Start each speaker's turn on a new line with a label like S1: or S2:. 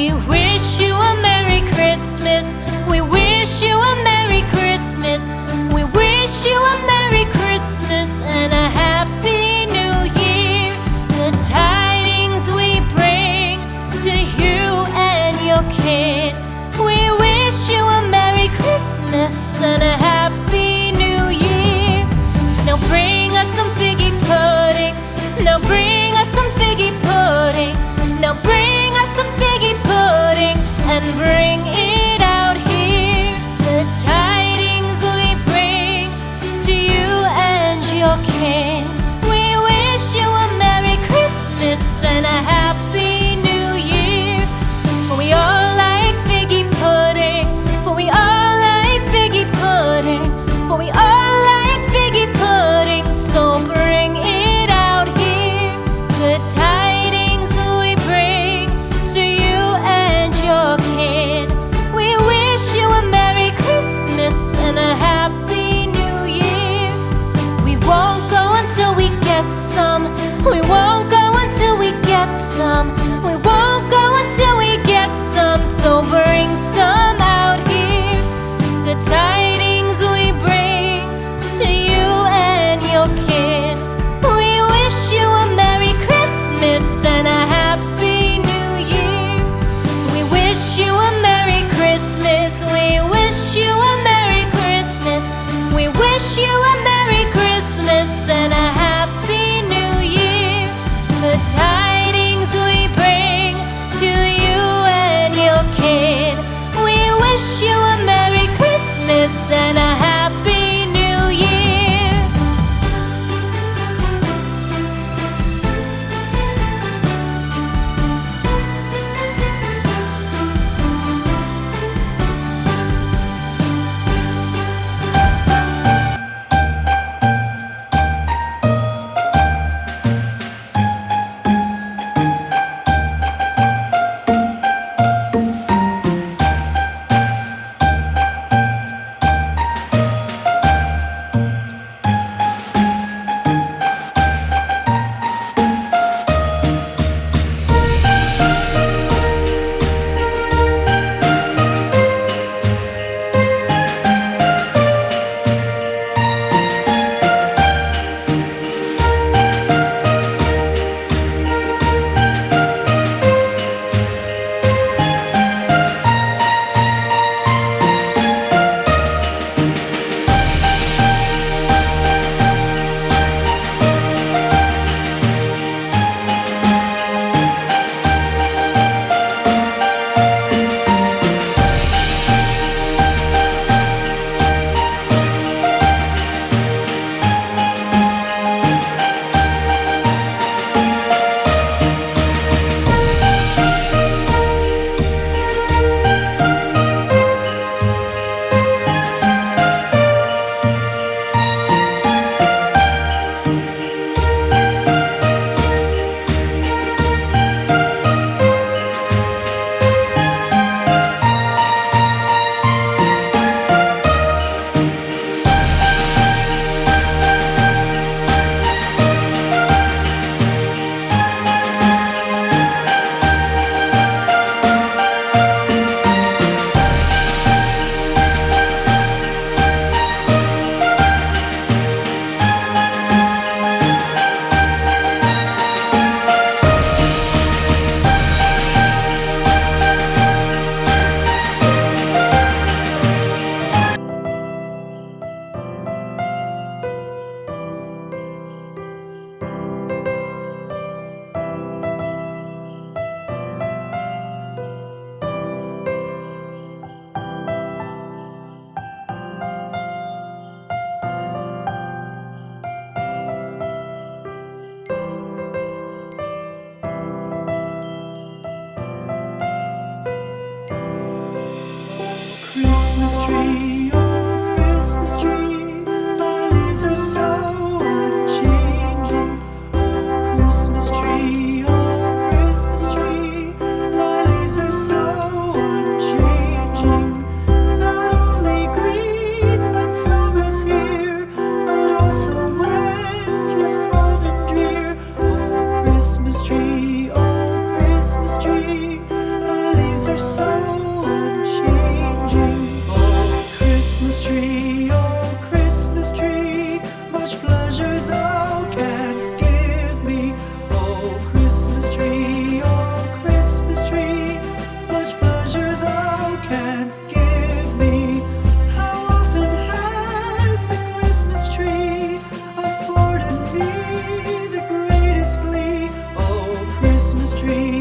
S1: We wish you a Merry Christmas. We wish you a Merry Christmas. We wish you a Merry Christmas and a Happy New Year. The tidings we bring to you and your kid. We wish you a Merry Christmas and a Happy New Year. Now bring us some figgy pudding. Now bring us some figgy pudding. Now bring us some figgy pudding and bring it out here. The tidings we bring to you and your kin. We wish you a Merry Christmas and a Happy New Year. For we all like figgy pudding. For we all like figgy pudding. For we all like figgy pudding. So bring it out here. The tidings we bring to you and your kid. We wish you a Merry Christmas and a Happy New Year. We won't go until we get some. We won't go until we get some. We won't go until we get some. So bring some out here. The tidings we bring to you and your kid. We wish you a Merry Christmas and a Happy New Year. We wish you a Merry Christmas. We wish you a Merry Christmas. We wish you a Merry Christmas and a Happy New
S2: Christmas tree, oh Christmas tree, much pleasure thou canst give me. Oh Christmas tree, much pleasure thou canst give me. How often has the Christmas tree afforded me the greatest glee? Oh Christmas tree,